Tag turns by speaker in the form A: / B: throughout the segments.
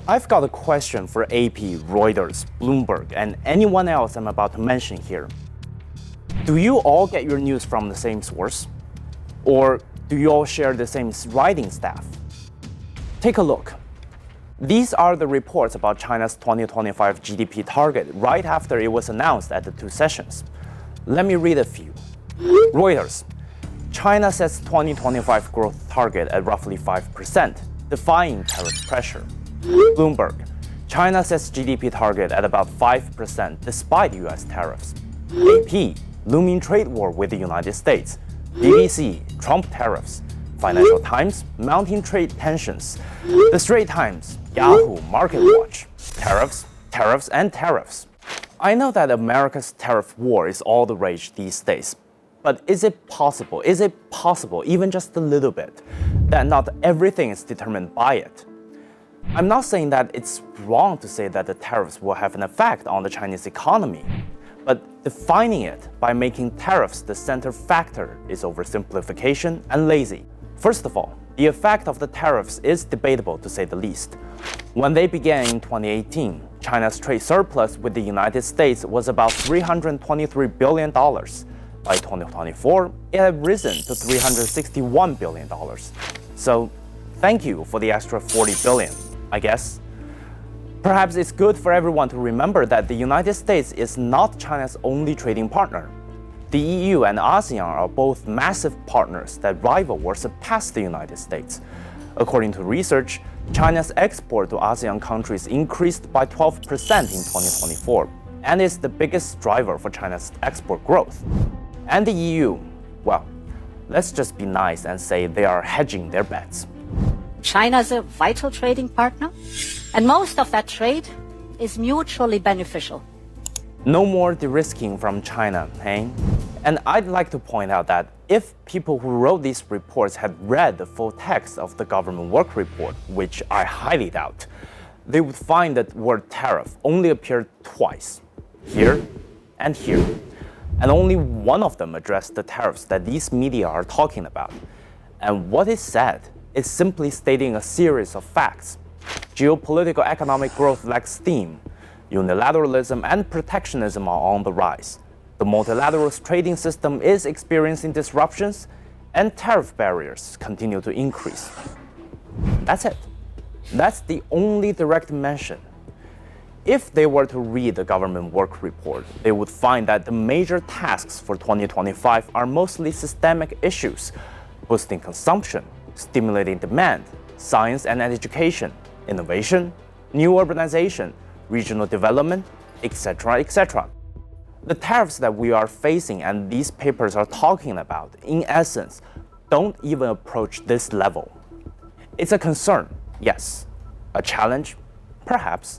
A: I've got a question for AP, Reuters, Bloomberg, and anyone else I'm about to mention here. Do you all get your news from the same source? Or do you all share the same writing staff? Take a look. These are the reports about China's 2025 GDP target right after it was announced at the two sessions. Let me read a few. Reuters. China sets 2025 growth target at roughly 5%, defying tariff pressure. Bloomberg. China sets GDP target at about 5% despite US tariffs. AP. Looming trade war with the United States. BBC. Trump tariffs. Financial Times. Mounting trade tensions. The Straits Times. Yahoo. Market Watch. Tariffs, tariffs, and tariffs. I know that America's tariff war is all the rage these days. But is it possible, even just a little bit, that not everything is determined by it? I'm not saying that it's wrong to say that the tariffs will have an effect on the Chinese economy, but defining it by making tariffs the center factor is oversimplification and lazy. First of all, the effect of the tariffs is debatable to say the least. When they began in 2018, China's trade surplus with the United States was about $323 billion. By 2024, it had risen to $361 billion. So, thank you for the extra $40 billion, I guess. Perhaps it's good for everyone to remember that the United States is not China's only trading partner. The EU and ASEAN are both massive partners that rival or surpass the United States. According to research, China's export to ASEAN countries increased by 12% in 2024, and is the biggest driver for China's export growth. And the EU, well, let's just be nice and say they are hedging their bets.
B: China is a vital trading partner, and most of that trade is mutually beneficial.
A: No more de-risking from China, eh? And I'd like to point out that if people who wrote these reports had read the full text of the government work report, which I highly doubt, they would find that word tariff only appeared twice, here and here. And only one of them addressed the tariffs that these media are talking about. And what is said is simply stating a series of facts. Geopolitical economic growth lacks steam. Unilateralism and protectionism are on the rise. The multilateral trading system is experiencing disruptions, and tariff barriers continue to increase. That's it. That's the only direct mention. If they were to read the government work report, they would find that the major tasks for 2025 are mostly systemic issues: boosting consumption, stimulating demand, science and education, innovation, new urbanization, regional development, etc., etc. The tariffs that we are facing and these papers are talking about, in essence, don't even approach this level. It's a concern, yes. A challenge, perhaps.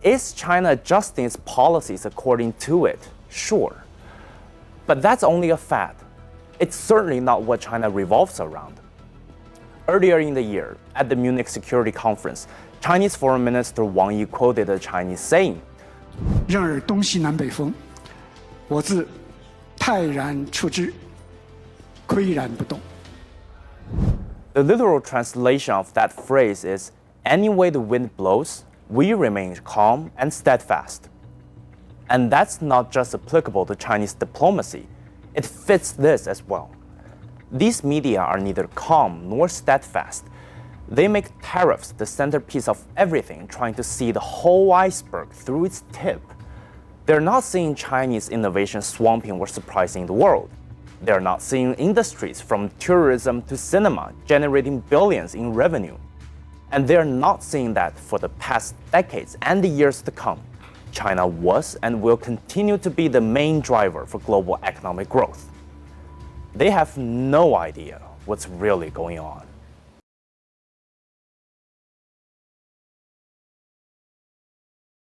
A: Is China adjusting its policies according to it? Sure. But that's only a fad. It's certainly not what China revolves around. Earlier in the year, at the Munich Security Conference, Chinese Foreign Minister Wang Yi quoted a Chinese saying,
C: 任尔东西南北风，我自泰然处之，岿然不动.
A: The literal translation of that phrase is, any way the wind blows, we remain calm and steadfast. And that's not just applicable to Chinese diplomacy. It fits this as well. These media are neither calm nor steadfast. They make tariffs the centerpiece of everything, trying to see the whole iceberg through its tip. They're not seeing Chinese innovation swamping or surprising the world. They're not seeing industries from tourism to cinema generating billions in revenue. And they're not seeing that for the past decades and the years to come, China was and will continue to be the main driver for global economic growth. They have no idea what's really going on.